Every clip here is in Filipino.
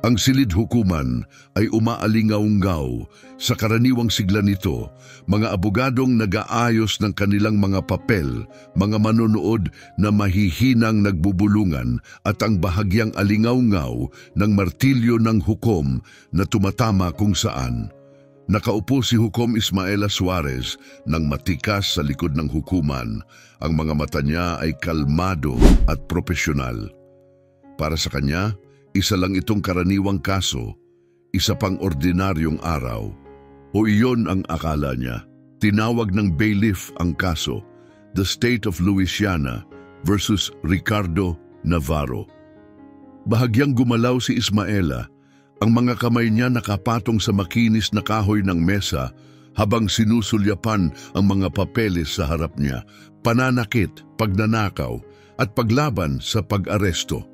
Ang silid hukuman ay umaalingaw-ngaw. Sa karaniwang sigla nito, mga abogadong nag-aayos ng kanilang mga papel, mga manonood na mahihinang nagbubulungan at ang bahagyang alingaw-ngaw ng martilyo ng hukom na tumatama kung saan. Nakaupo si Hukom Ismaela Suarez ng matikas sa likod ng hukuman. Ang mga mata niya ay kalmado at propesyonal. Para sa kanya, isa lang itong karaniwang kaso, isa pang ordinaryong araw. O iyon ang akala niya. Tinawag ng bailiff ang kaso, The State of Louisiana versus Ricardo Navarro. Bahagyang gumalaw si Ismaela, ang mga kamay niya nakapatong sa makinis na kahoy ng mesa habang sinusulyapan ang mga papeles sa harap niya, pananakit, pagnanakaw at paglaban sa pag-aresto.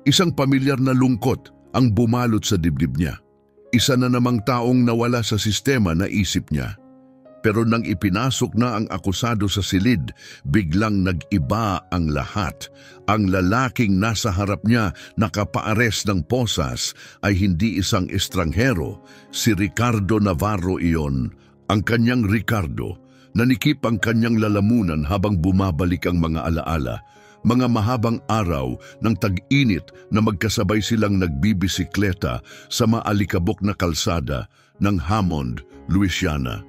Isang pamilyar na lungkot ang bumalot sa dibdib niya. Isa na namang taong nawala sa sistema na isip niya. Pero nang ipinasok na ang akusado sa silid, biglang nag-iba ang lahat. Ang lalaking nasa harap niya nakapaares ng posas ay hindi isang estranghero, si Ricardo Navarro iyon. Ang kanyang Ricardo, nanikip ang kanyang lalamunan habang bumabalik ang mga alaala. Mga mahabang araw ng tag-init na magkasabay silang nagbibisikleta sa maalikabok na kalsada ng Hammond, Louisiana.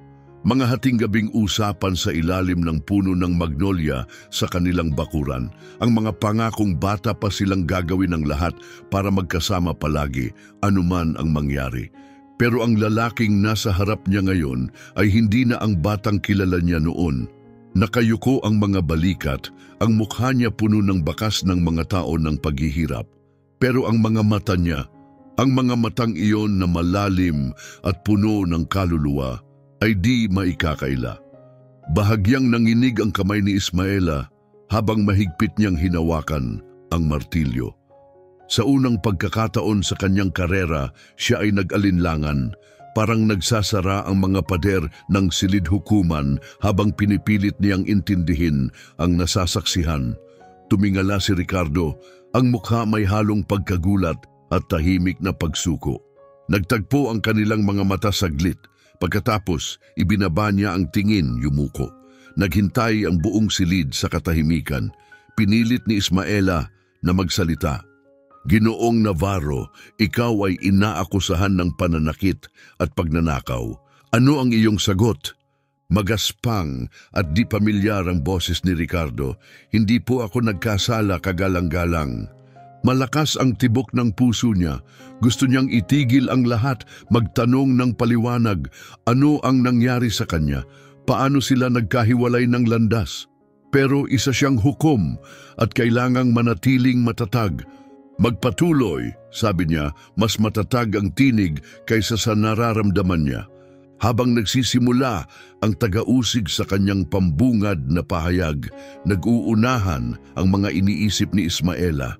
Mga hating-gabing usapan sa ilalim ng puno ng magnolia sa kanilang bakuran. Ang mga pangakong bata pa silang gagawin ng lahat para magkasama palagi, anuman ang mangyari. Pero ang lalaking nasa harap niya ngayon ay hindi na ang batang kilala niya noon. Nakayuko ang mga balikat, ang mukha niya puno ng bakas ng mga tao ng paghihirap. Pero ang mga mata niya, ang mga matang iyon na malalim at puno ng kaluluwa, ay di maikakaila. Bahagyang nanginig ang kamay ni Ismaela habang mahigpit niyang hinawakan ang martilyo. Sa unang pagkakataon sa kanyang karera, siya ay nag-alinlangan. Parang nagsasara ang mga pader ng silid hukuman habang pinipilit niyang intindihin ang nasasaksihan. Tumingala si Ricardo, ang mukha may halong pagkagulat at tahimik na pagsuko. Nagtagpo ang kanilang mga mata saglit. Pagkatapos, ibinaba niya ang tingin, yumuko. Naghintay ang buong silid sa katahimikan. Pinilit ni Ismaela na magsalita. Ginoong Navarro, ikaw ay inaakusahan ng pananakit at pagnanakaw. Ano ang iyong sagot? Magaspang at di pamilyar ang boses ni Ricardo. Hindi po ako nagkasala, kagalang-galang. Malakas ang tibok ng puso niya. Gusto niyang itigil ang lahat, magtanong ng paliwanag. Ano ang nangyari sa kanya? Paano sila nagkahiwalay ng landas? Pero isa siyang hukom at kailangang manatiling matatag. Magpatuloy, sabi niya, mas matatag ang tinig kaysa sa nararamdaman niya. Habang nagsisimula ang taga-usig sa kanyang pambungad na pahayag, nag-uunahan ang mga iniisip ni Ismaela.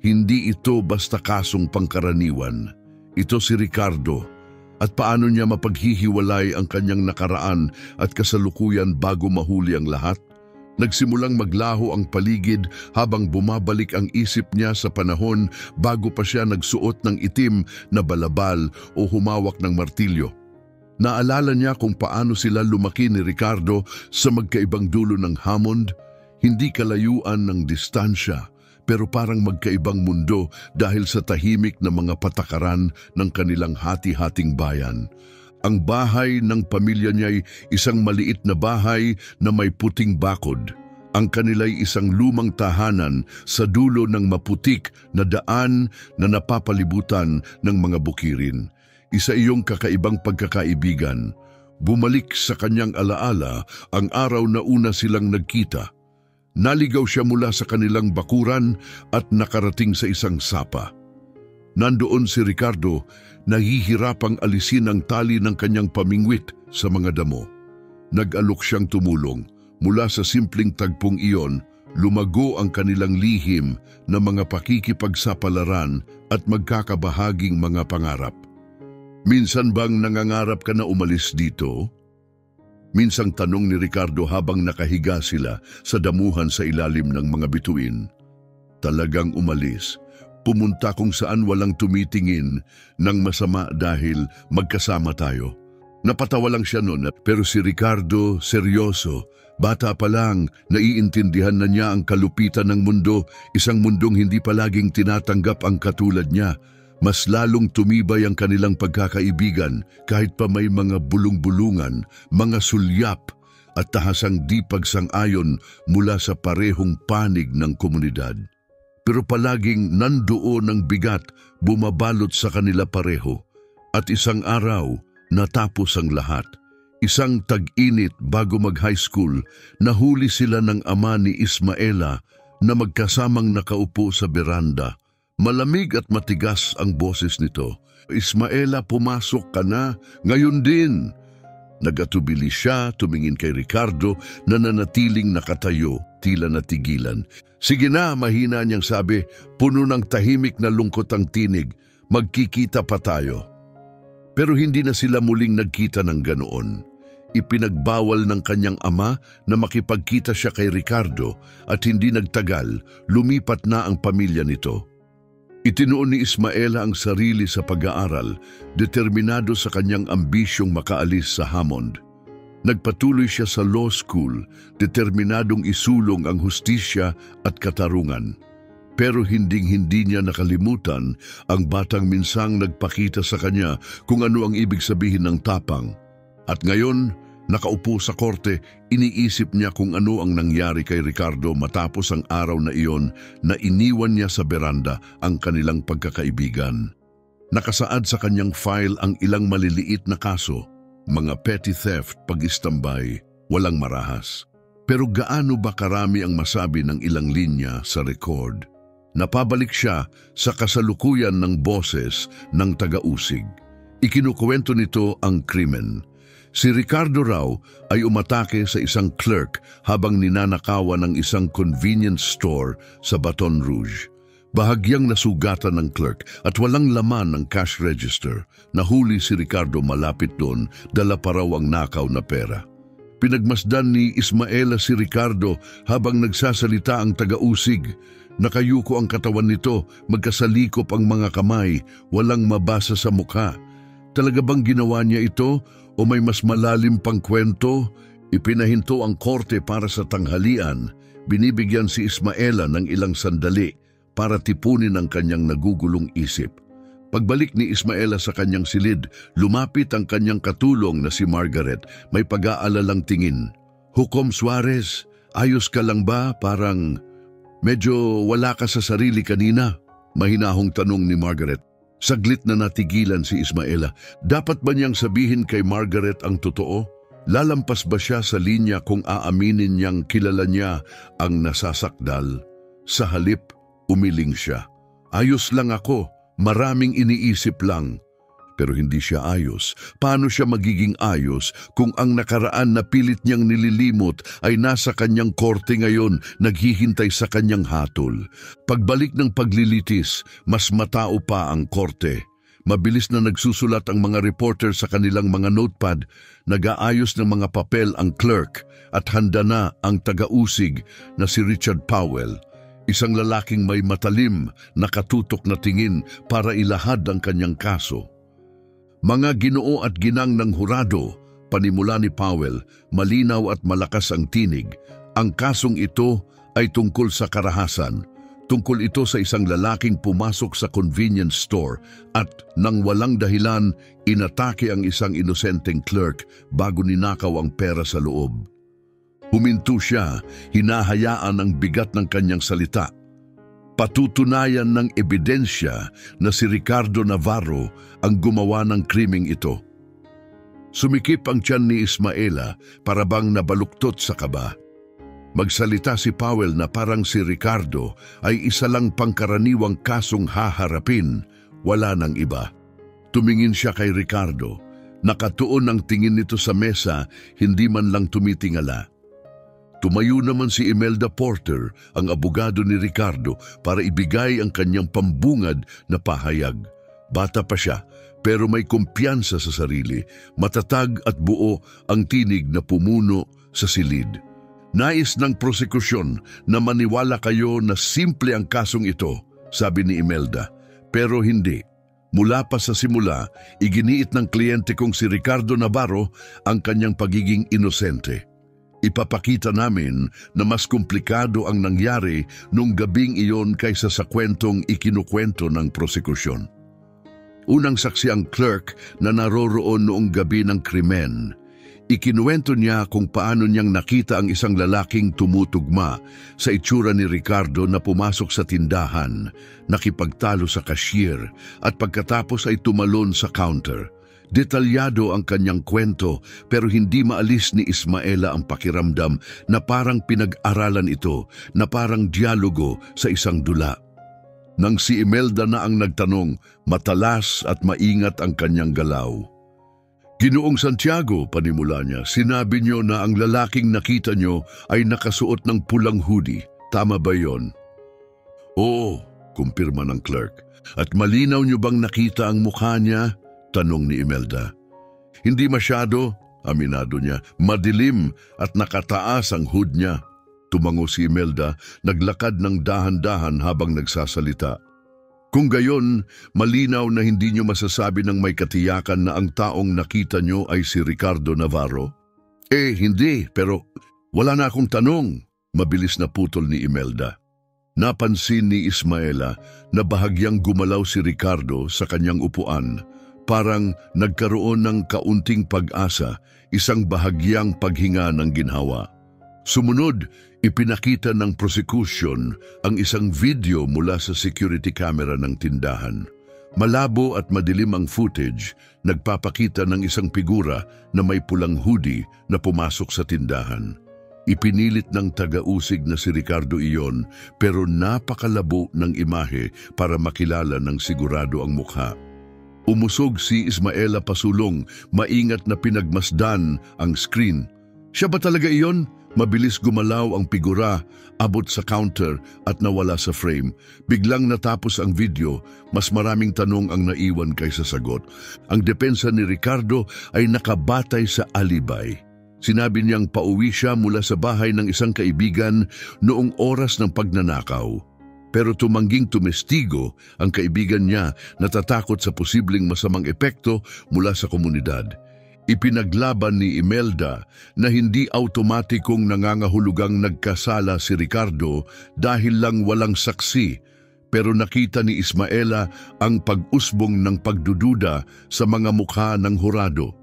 Hindi ito basta kasong pangkaraniwan. Ito si Ricardo. At paano niya mapaghihiwalay ang kanyang nakaraan at kasalukuyan bago mahuli ang lahat? Nagsimulang maglaho ang paligid habang bumabalik ang isip niya sa panahon bago pa siya nagsuot ng itim na balabal o humawak ng martilyo. Naalala niya kung paano sila lumaki ni Ricardo sa magkaibang dulo ng Hammond, hindi kalayuan ng distansya, pero parang magkaibang mundo dahil sa tahimik na mga patakaran ng kanilang hati-hating bayan. Ang bahay ng pamilya niya ay isang maliit na bahay na may puting bakod. Ang kanila'y isang lumang tahanan sa dulo ng maputik na daan na napapalibutan ng mga bukirin. Isa iyong kakaibang pagkakaibigan. Bumalik sa kanyang alaala ang araw na una silang nagkita. Naligaw siya mula sa kanilang bakuran at nakarating sa isang sapa. Nandoon si Ricardo, nahihirapang alisin ang tali ng kanyang pamingwit sa mga damo. Nag-alok siyang tumulong. Mula sa simpleng tagpong iyon, lumago ang kanilang lihim na mga pakikipagsapalaran at magkakabahaging mga pangarap. Minsan bang nangangarap ka na umalis dito? Minsang tanong ni Ricardo habang nakahiga sila sa damuhan sa ilalim ng mga bituin. Talagang umalis. Pumunta kung saan walang tumitingin ng masama dahil magkasama tayo. Napatawa lang siya noon, pero si Ricardo seryoso. Bata pa lang, naiintindihan na niya ang kalupitan ng mundo, isang mundong hindi palaging tinatanggap ang katulad niya. Mas lalong tumibay ang kanilang pagkakaibigan kahit pa may mga bulong-bulungan, mga sulyap at tahasang di pagsang-ayon mula sa parehong panig ng komunidad. Pero palaging nandoon ang bigat bumabalot sa kanila pareho. At isang araw, natapos ang lahat. Isang tag-init bago mag-high school, nahuli sila ng ama ni Ismaela na magkasamang nakaupo sa beranda. Malamig at matigas ang boses nito. Ismaela, pumasok ka na, ngayon din. Nagatubili siya, tumingin kay Ricardo na nanatiling nakatayo, tila natigilan. Sige na, mahina niyang sabi, puno ng tahimik na lungkot ang tinig, magkikita pa tayo. Pero hindi na sila muling nagkita ng ganoon. Ipinagbawal ng kanyang ama na makipagkita siya kay Ricardo at hindi nagtagal, lumipat na ang pamilya nito. Itinuon ni Ismaela ang sarili sa pag-aaral, determinado sa kanyang ambisyong makaalis sa Hammond. Nagpatuloy siya sa law school, determinadong isulong ang hustisya at katarungan. Pero hinding-hindi niya nakalimutan ang batang minsang nagpakita sa kanya kung ano ang ibig sabihin ng tapang. At ngayon, nakaupo sa korte, iniisip niya kung ano ang nangyari kay Ricardo matapos ang araw na iyon na iniwan niya sa beranda ang kanilang pagkakaibigan. Nakasaad sa kanyang file ang ilang maliliit na kaso, mga petty theft, pag-istambay, walang marahas. Pero gaano ba karami ang masabi ng ilang linya sa record? Napabalik siya sa kasalukuyan ng boses ng taga-usig. Ikinukwento nito ang krimen. Si Ricardo raw ay umatake sa isang clerk habang ninanakawan ng isang convenience store sa Baton Rouge. Bahagyang nasugatan ng clerk at walang laman ng cash register. Nahuli si Ricardo malapit doon, dala pa raw ang nakaw na pera. Pinagmasdan ni Ismaela si Ricardo habang nagsasalita ang taga-usig. Nakayuko ang katawan nito, magkasalikop ang mga kamay, walang mabasa sa mukha. Talaga bang ginawa niya ito o may mas malalim pang kwento? Ipinahinto ang korte para sa tanghalian. Binibigyan si Ismaela ng ilang sandali para tipunin ang kanyang nagugulong isip. Pagbalik ni Ismaela sa kanyang silid, lumapit ang kanyang katulong na si Margaret, may pag-aalalang tingin. Hukom Suarez, ayos ka lang ba? Parang medyo wala ka sa sarili kanina. Mahinahong tanong ni Margaret. Saglit na natigilan si Ismaela. Dapat ba niyang sabihin kay Margaret ang totoo? Lalampas ba siya sa linya kung aaminin niyang kilala niya ang nasasakdal? Sa halip, umiling siya. Ayos lang ako, maraming iniisip lang. Pero hindi siya ayos. Paano siya magiging ayos kung ang nakaraan na pilit niyang nililimot ay nasa kanyang korte ngayon, naghihintay sa kanyang hatol? Pagbalik ng paglilitis, mas matao pa ang korte. Mabilis na nagsusulat ang mga reporter sa kanilang mga notepad, nag-aayos ng mga papel ang clerk at handa na ang taga-usig na si Richard Powell. Isang lalaking may matalim, nakatutok na tingin para ilahad ang kanyang kaso. Mga ginoo at ginang ng hurado, panimula ni Powell, malinaw at malakas ang tinig. Ang kasong ito ay tungkol sa karahasan. Tungkol ito sa isang lalaking pumasok sa convenience store at nang walang dahilan, inatake ang isang inosenteng clerk bago ninakaw ang pera sa loob. Huminto siya, hinahayaan ang bigat ng kanyang salita. Patutunayan ng ebidensya na si Ricardo Navarro ang gumawa ng krimeng ito. Sumikip ang tiyan ni Ismaela para bang nabaluktot sa kaba. Magsalita si Powell na parang si Ricardo ay isa lang pangkaraniwang kasong haharapin, wala nang iba. Tumingin siya kay Ricardo. Nakatuon ang tingin nito sa mesa, hindi man lang tumitingala. Tumayo naman si Imelda Porter, ang abogado ni Ricardo, para ibigay ang kanyang pambungad na pahayag. Bata pa siya, pero may kumpiyansa sa sarili, matatag at buo ang tinig na pumuno sa silid. Nais ng prosekusyon na maniwala kayo na simple ang kasong ito. sabi ni Imelda. Pero hindi. Mula pa sa simula, iginiit ng kliyente kong si Ricardo Navarro ang kanyang pagiging inosente. Ipapakita namin na mas komplikado ang nangyari nung gabing iyon kaysa sa kwentong ikinukwento ng prosekusyon. Unang saksi ang clerk na naroroon noong gabi ng krimen. Ikinuwento niya kung paano niyang nakita ang isang lalaking tumutugma sa itsura ni Ricardo na pumasok sa tindahan, nakipagtalo sa cashier at pagkatapos ay tumalon sa counter. Detalyado ang kanyang kwento pero hindi maalis ni Ismaela ang pakiramdam na parang pinag-aralan ito, na parang dialogo sa isang dula. Nang si Imelda na ang nagtanong, matalas at maingat ang kanyang galaw. Ginoong Santiago, panimula niya, sinabi niyo na ang lalaking nakita niyo ay nakasuot ng pulang hoodie. Tama ba yon? Oo, kumpirma ng clerk. At malinaw niyo bang nakita ang mukha niya? Tanong ni Imelda. Hindi masyado, aminado niya. Madilim at nakataas ang hood niya. Tumango si Imelda, naglakad ng dahan-dahan habang nagsasalita. Kung gayon, malinaw na hindi niyo masasabi ng may katiyakan na ang taong nakita niyo ay si Ricardo Navarro? Hindi, pero wala na akong tanong. Mabilis na putol ni Imelda. Napansin ni Ismaela na bahagyang gumalaw si Ricardo sa kanyang upuan. Parang nagkaroon ng kaunting pag-asa, isang bahagyang paghinga ng ginhawa. Sumunod, ipinakita ng prosecution ang isang video mula sa security camera ng tindahan. Malabo at madilim ang footage, nagpapakita ng isang figura na may pulang hoodie na pumasok sa tindahan. Ipinilit ng taga-usig na si Ricardo iyon pero napakalabo ng imahe para makilala ng sigurado ang mukha. Umusog si Ismaela pasulong, maingat na pinagmasdan ang screen. Siya ba talaga iyon? Mabilis gumalaw ang figura, abot sa counter at nawala sa frame. Biglang natapos ang video, mas maraming tanong ang naiwan kaysa sagot. Ang depensa ni Ricardo ay nakabatay sa alibay. Sinabi niyang pauwi siya mula sa bahay ng isang kaibigan noong oras ng pagnanakaw. Pero tumangging tumestigo ang kaibigan niya, natatakot sa posibleng masamang epekto mula sa komunidad. Ipinaglaban ni Imelda na hindi automatikong nangangahulugang nagkasala si Ricardo dahil lang walang saksi, pero nakita ni Ismaela ang pag-usbong ng pagdududa sa mga mukha ng hurado.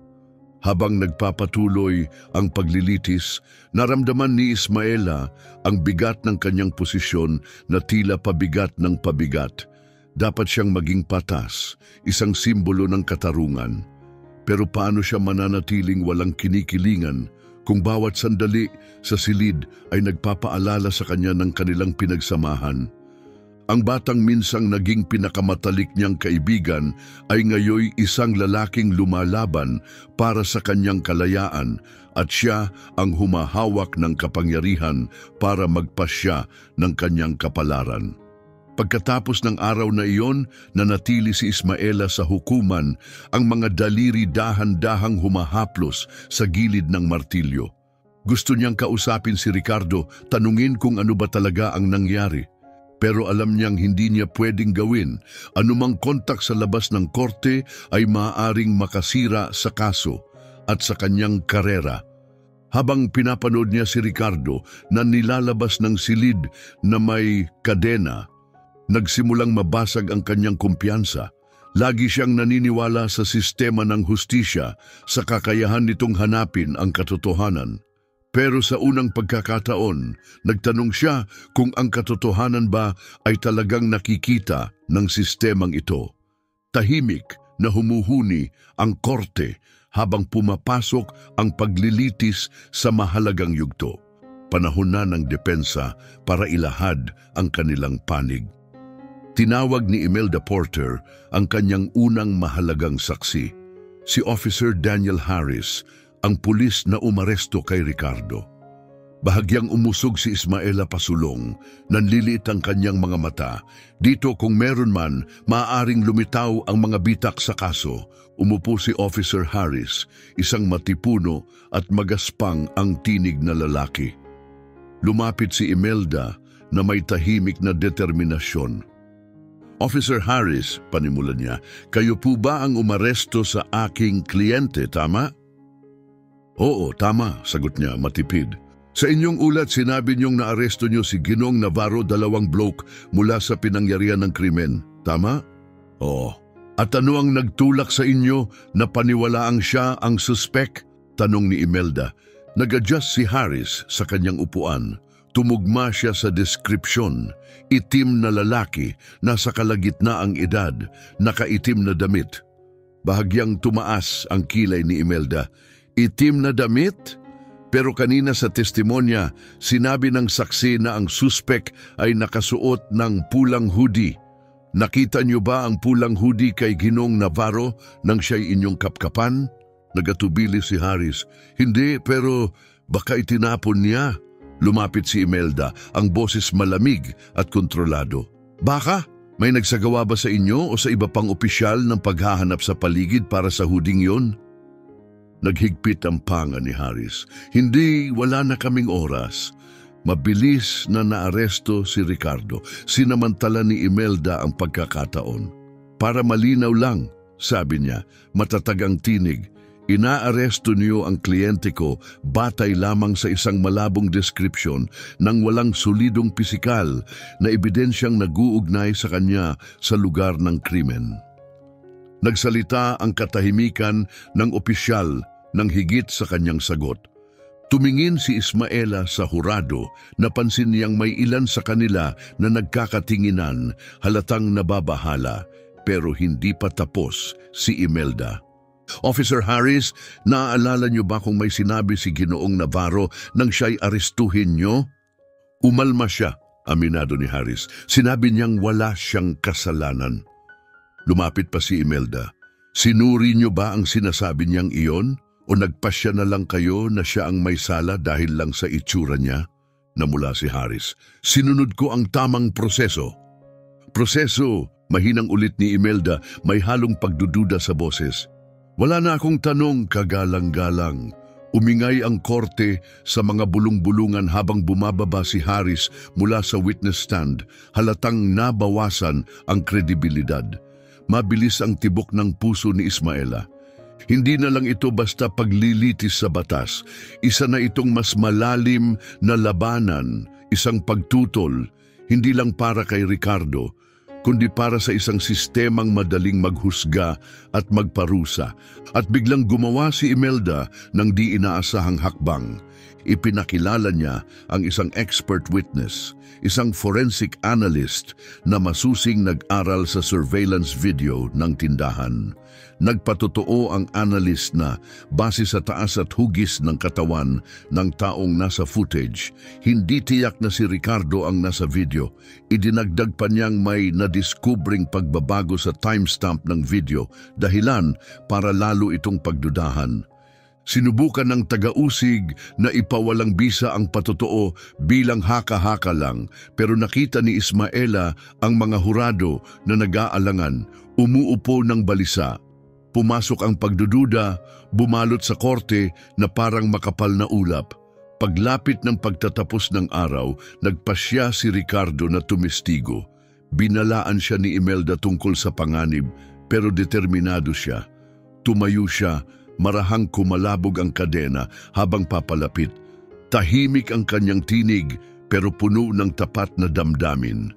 Habang nagpapatuloy ang paglilitis, naramdaman ni Ismaela ang bigat ng kanyang posisyon na tila pabigat ng pabigat. Dapat siyang maging patas, isang simbolo ng katarungan. Pero paano siya mananatiling walang kinikilingan kung bawat sandali sa silid ay nagpapaalala sa kanya ng kanilang pinagsamahan? Ang batang minsang naging pinakamatalik niyang kaibigan ay ngayoy isang lalaking lumalaban para sa kanyang kalayaan at siya ang humahawak ng kapangyarihan para magpasya ng kanyang kapalaran. Pagkatapos ng araw na iyon, nanatili si Ismaela sa hukuman, ang mga daliri dahan-dahang humahaplos sa gilid ng martilyo. Gusto niyang kausapin si Ricardo, tanungin kung ano ba talaga ang nangyari. Pero alam niyang hindi niya pwedeng gawin. Anumang kontak sa labas ng korte ay maaaring makasira sa kaso at sa kanyang karera. Habang pinapanood niya si Ricardo na nilalabas ng silid na may kadena, nagsimulang mabasag ang kanyang kumpiyansa. Lagi siyang naniniwala sa sistema ng hustisya, sa kakayahan nitong hanapin ang katotohanan. Pero sa unang pagkakataon, nagtanong siya kung ang katotohanan ba ay talagang nakikita ng sistemang ito. Tahimik na humuhuni ang korte habang pumapasok ang paglilitis sa mahalagang yugto. Panahon na ng depensa para ilahad ang kanilang panig. Tinawag ni Imelda Porter ang kanyang unang mahalagang saksi, si Officer Daniel Harris, ang pulis na umaresto kay Ricardo. Bahagyang umusog si Ismaela pasulong, nanliliit ang kanyang mga mata. Dito kung meron man, maaaring lumitaw ang mga bitak sa kaso. Umupo si Officer Harris, isang matipuno at magaspang ang tinig na lalaki. Lumapit si Imelda na may tahimik na determinasyon. Officer Harris, panimulan niya, kayo po ba ang umaresto sa aking kliyente, tama? Oo, tama, sagot niya matipid. Sa inyong ulat, sinabi niyong naaresto niyo si Ginong Navarro, 2 bloke mula sa pinangyarihan ng krimen, tama? Oo. At ano ang nagtulak sa inyo na paniwalaang siya ang suspek? Tanong ni Imelda. Nag-adjust si Harris sa kanyang upuan. Tumugma siya sa deskripsyon. Itim na lalaki, nasa kalagitnaang edad, nakaitim na damit. Bahagyang tumaas ang kilay ni Imelda. Itim na damit? Pero kanina sa testimonya, sinabi ng saksi na ang suspek ay nakasuot ng pulang hoodie. Nakita niyo ba ang pulang hoodie kay Ginong Navarro nang siya'y inyong kapkapan? Nagatubili si Harris. Hindi, pero baka itinapon niya. Lumapit si Imelda, ang boses malamig at kontrolado. Baka? May nagsagawa ba sa inyo o sa iba pang opisyal ng paghahanap sa paligid para sa huding yon? Naghigpit ang panga ni Harris. Hindi, wala na kaming oras. Mabilis na naaresto si Ricardo. Sinamantala ni Imelda ang pagkakataon. Para malinaw lang, sabi niya, matatag ang tinig. Inaaresto niyo ang kliyente ko batay lamang sa isang malabong deskripsyon ng walang solidong pisikal na ebidensyang nag-uugnay sa kanya sa lugar ng krimen. Nagsalita ang katahimikan ng opisyal ng higit sa kanyang sagot. Tumingin si Ismaela sa hurado, napansin niyang may ilan sa kanila na nagkakatinginan, halatang nababahala, pero hindi pa tapos si Imelda. Officer Harris, naaalala niyo ba kung may sinabi si Ginoong Navarro nang siya'y arestuhin niyo? Umalma siya, aminado ni Harris. Sinabi niyang wala siyang kasalanan. Lumapit pa si Imelda. Sinuri niyo ba ang sinasabi niyang iyon? O nagpasya na lang kayo na siya ang may sala dahil lang sa itsura niya? Namula si Harris. Sinunod ko ang tamang proseso. Proseso, mahinang ulit ni Imelda, may halong pagdududa sa boses. Wala na akong tanong, kagalang-galang. Umingay ang korte sa mga bulong-bulungan habang bumababa si Harris mula sa witness stand, halatang nabawasan ang kredibilidad. Mabilis ang tibok ng puso ni Ismaela. Hindi na lang ito basta paglilitis sa batas. Isa na itong mas malalim na labanan, isang pagtutol, hindi lang para kay Ricardo, kundi para sa isang sistemang madaling maghusga at magparusa. At biglang gumawa si Imelda ng di inaasahang hakbang. Ipinakilala niya ang isang expert witness, isang forensic analyst na masusing nag-aral sa surveillance video ng tindahan. Nagpatotoo ang analyst na base sa taas at hugis ng katawan ng taong nasa footage, hindi tiyak na si Ricardo ang nasa video. Idinagdag pa niyang may nadiskubring pagbabago sa timestamp ng video, dahilan para lalo itong pagdudahan. Sinubukan ng taga-usig na ipawalang bisa ang patotoo bilang haka-haka lang, pero nakita ni Ismaela ang mga hurado na nag-aalangan, umuupo ng balisa. Pumasok ang pagdududa, bumalot sa korte na parang makapal na ulap. Paglapit ng pagtatapos ng araw, nagpasya si Ricardo na tumestigo. Binalaan siya ni Imelda tungkol sa panganib, pero determinado siya. Tumayo siya, marahang kumalabog ang kadena habang papalapit. Tahimik ang kanyang tinig, pero puno ng tapat na damdamin.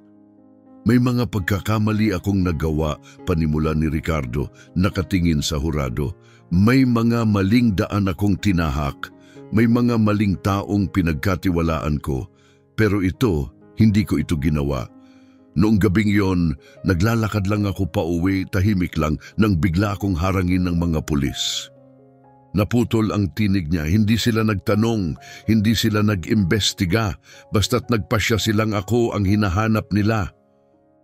May mga pagkakamali akong nagawa, panimula ni Ricardo, nakatingin sa hurado. May mga maling daan akong tinahak. May mga maling taong pinagkatiwalaan ko. Pero ito, hindi ko ito ginawa. Noong gabing yon, naglalakad lang ako pauwi, tahimik lang, nang bigla akong harangin ng mga pulis. Naputol ang tinig niya, hindi sila nagtanong, hindi sila nag-imbestiga, basta't nagpasya silang ako ang hinahanap nila.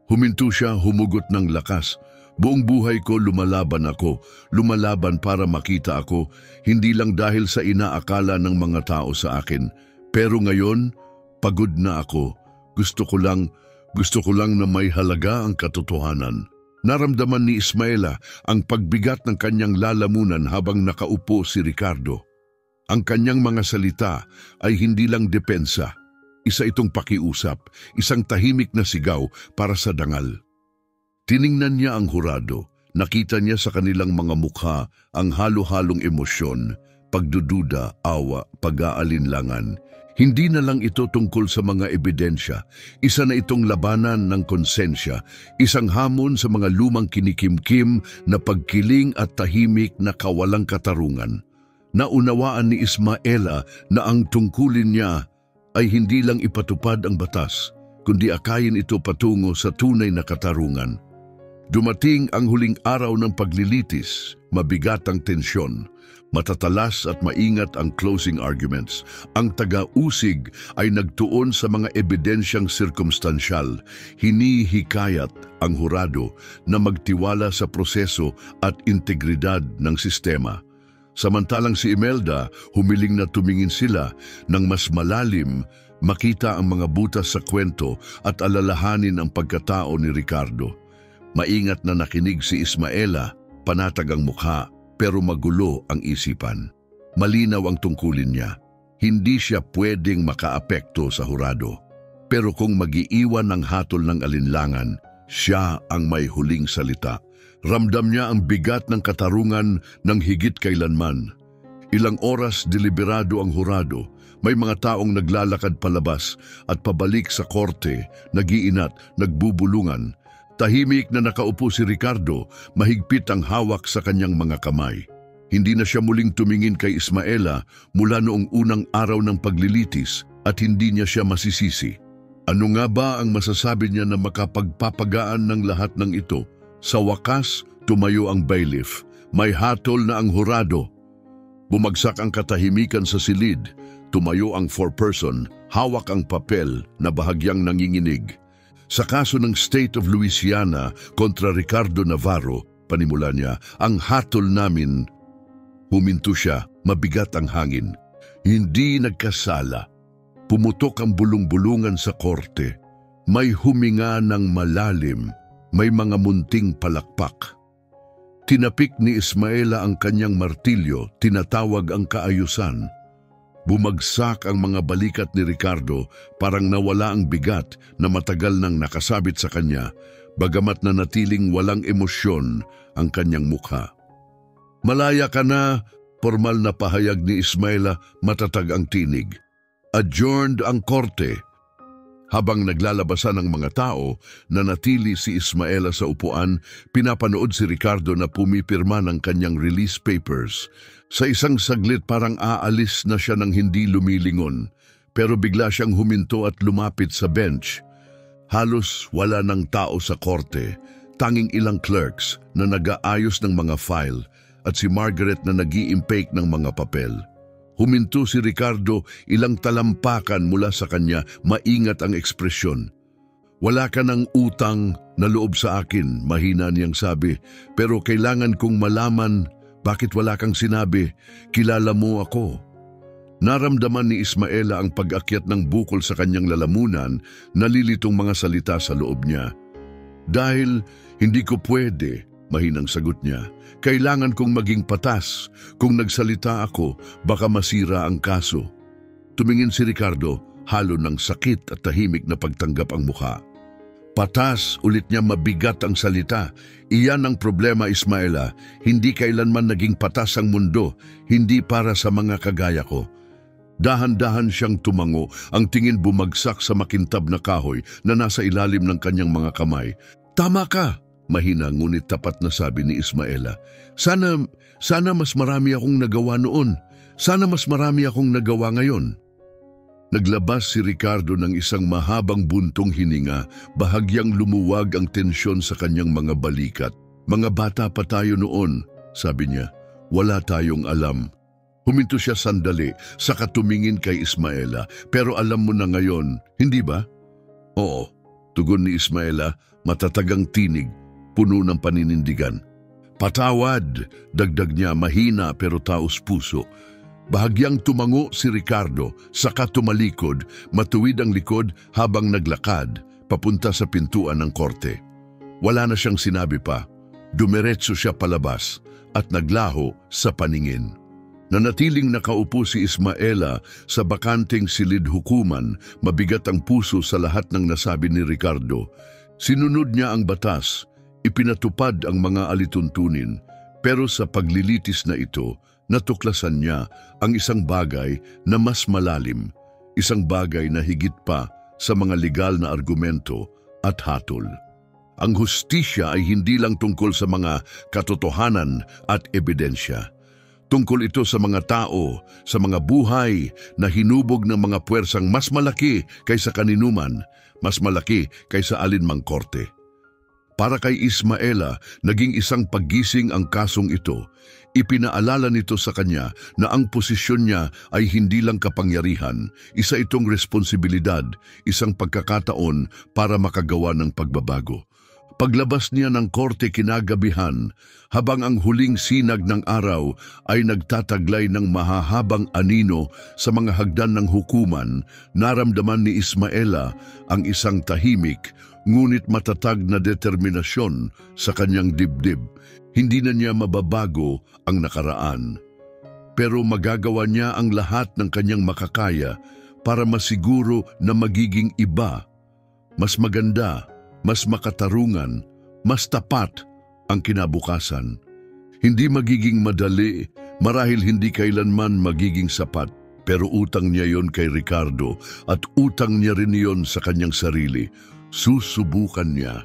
Huminto siya, humugot ng lakas. Buong buhay ko lumalaban ako, lumalaban para makita ako, hindi lang dahil sa inaakala ng mga tao sa akin. Pero ngayon, pagod na ako. Gusto ko lang na may halaga ang katotohanan. Naramdaman ni Ismaela ang pagbigat ng kanyang lalamunan habang nakaupo si Ricardo. Ang kanyang mga salita ay hindi lang depensa. Isa itong pakiusap, isang tahimik na sigaw para sa dangal. Tiningnan niya ang hurado. Nakita niya sa kanilang mga mukha ang halo-halong emosyon, pagdududa, awa, pag-aalinlangan. Hindi na lang ito tungkol sa mga ebidensya. Isa na itong labanan ng konsensya, isang hamon sa mga lumang kinikimkim na pagkiling at tahimik na kawalang katarungan. Naunawaan ni Ismaela na ang tungkulin niya ay hindi lang ipatupad ang batas, kundi akayin ito patungo sa tunay na katarungan. Dumating ang huling araw ng paglilitis, mabigat ang tensyon. Matatalas at maingat ang closing arguments. Ang taga-usig ay nagtuon sa mga ebidensyang sirkumstansyal. Hinihikayat ang hurado na magtiwala sa proseso at integridad ng sistema. Samantalang si Imelda, humiling na tumingin sila ng mas malalim, makita ang mga butas sa kwento at alalahanin ang pagkatao ni Ricardo. Maingat na nakinig si Ismaela, panatag ang mukha, pero magulo ang isipan. Malinaw ang tungkulin niya. Hindi siya pwedeng makaapekto sa hurado. Pero kung mag-iiwan ng hatol ng alinlangan, siya ang may huling salita. Ramdam niya ang bigat ng katarungan ng higit kailanman. Ilang oras deliberado ang hurado. May mga taong naglalakad palabas at pabalik sa korte, nag-iinat, nagbubulungan. Tahimik na nakaupo si Ricardo, mahigpit ang hawak sa kanyang mga kamay. Hindi na siya muling tumingin kay Ismaela mula noong unang araw ng paglilitis at hindi niya siya masisisi. Ano nga ba ang masasabi niya na makapagpapagaan ng lahat ng ito? Sa wakas, tumayo ang bailiff. May hatol na ang hurado. Bumagsak ang katahimikan sa silid. Tumayo ang foreperson, hawak ang papel na bahagyang nanginginig. Sa kaso ng State of Louisiana kontra Ricardo Navarro, panimula niya, ang hatol namin. Huminto siya, mabigat ang hangin. Hindi nagkasala. Pumutok ang bulong-bulungan sa korte. May huminga ng malalim, may mga munting palakpak. Tinapik ni Ismaela ang kanyang martilyo, tinatawag ang kaayusan. Bumagsak ang mga balikat ni Ricardo, parang nawala ang bigat na matagal nang nakasabit sa kanya, bagamat na natiling walang emosyon ang kanyang mukha. Malaya ka na, formal na pahayag ni Ismaela, matatag ang tinig. Adjourned ang korte. Habang naglalabasan ang mga tao, nanatili si Ismaela sa upuan, pinapanood si Ricardo na pumipirma ng kanyang release papers. Sa isang saglit parang aalis na siya ng hindi lumilingon, pero bigla siyang huminto at lumapit sa bench. Halos wala ng tao sa korte, tanging ilang clerks na nag-aayos ng mga file at si Margaret na nag-i-impake ng mga papel. Huminto si Ricardo, ilang talampakan mula sa kanya, maingat ang ekspresyon. Wala ka ng utang na loob sa akin, mahina niyang sabi, pero kailangan kong malaman bakit wala kang sinabi, kilala mo ako. Naramdaman ni Ismaela ang pag-akyat ng bukol sa kanyang lalamunan, nalilitong mga salita sa loob niya. Dahil hindi ko pwede, mahinang sagot niya. Kailangan kong maging patas. Kung nagsalita ako, baka masira ang kaso. Tumingin si Ricardo, halo ng sakit at tahimik na pagtanggap ang mukha. Patas, ulit niya, mabigat ang salita. Iyan ang problema, Ismaela. Hindi kailanman naging patas ang mundo, hindi para sa mga kagaya ko. Dahan-dahan siyang tumango, ang tingin bumagsak sa makintab na kahoy na nasa ilalim ng kanyang mga kamay. Tama ka! Mahina ngunit tapat na sabi ni Ismaela. Sana mas marami akong nagawa noon. Sana mas marami akong nagawa ngayon. Naglabas si Ricardo ng isang mahabang buntong hininga, bahagyang lumuwag ang tensyon sa kanyang mga balikat. Mga bata pa tayo noon, sabi niya. Wala tayong alam. Huminto siya sandali, saka tumingin kay Ismaela. Pero alam mo na ngayon, hindi ba? Oo, tugon ni Ismaela, matatagang tinig, puno ng paninindigan. Patawad, dagdag niya, mahina pero taos puso. Bahagyang tumango si Ricardo, saka tumalikod, matuwid ang likod habang naglakad, papunta sa pintuan ng korte. Wala na siyang sinabi pa. Dumiretso siya palabas at naglaho sa paningin. Nanatiling nakaupo si Ismaela sa bakanting silid hukuman, mabigat ang puso sa lahat ng nasabi ni Ricardo. Sinunod niya ang batas, ipinatupad ang mga alituntunin, pero sa paglilitis na ito, natuklasan niya ang isang bagay na mas malalim, isang bagay na higit pa sa mga legal na argumento at hatol. Ang hustisya ay hindi lang tungkol sa mga katotohanan at ebidensya. Tungkol ito sa mga tao, sa mga buhay na hinubog ng mga puwersang mas malaki kaysa kaninuman, mas malaki kaysa alinmang korte. Para kay Ismaela, naging isang paggising ang kasong ito. Ipinaalala nito sa kanya na ang posisyon niya ay hindi lang kapangyarihan, isa itong responsibilidad, isang pagkakataon para makagawa ng pagbabago. Paglabas niya ng korte kinagabihan, habang ang huling sinag ng araw ay nagtataglay ng mahahabang anino sa mga hagdan ng hukuman, naramdaman ni Ismaela ang isang tahimik ngunit matatag na determinasyon sa kanyang dibdib. Hindi na niya mababago ang nakaraan, pero magagawa niya ang lahat ng kanyang makakaya para masiguro na magiging iba, mas maganda, mas makatarungan, mas tapat ang kinabukasan. Hindi magiging madali, marahil hindi kailanman magiging sapat, pero utang niya yon kay Ricardo at utang niya rin yon sa kanyang sarili. Susubukan niya.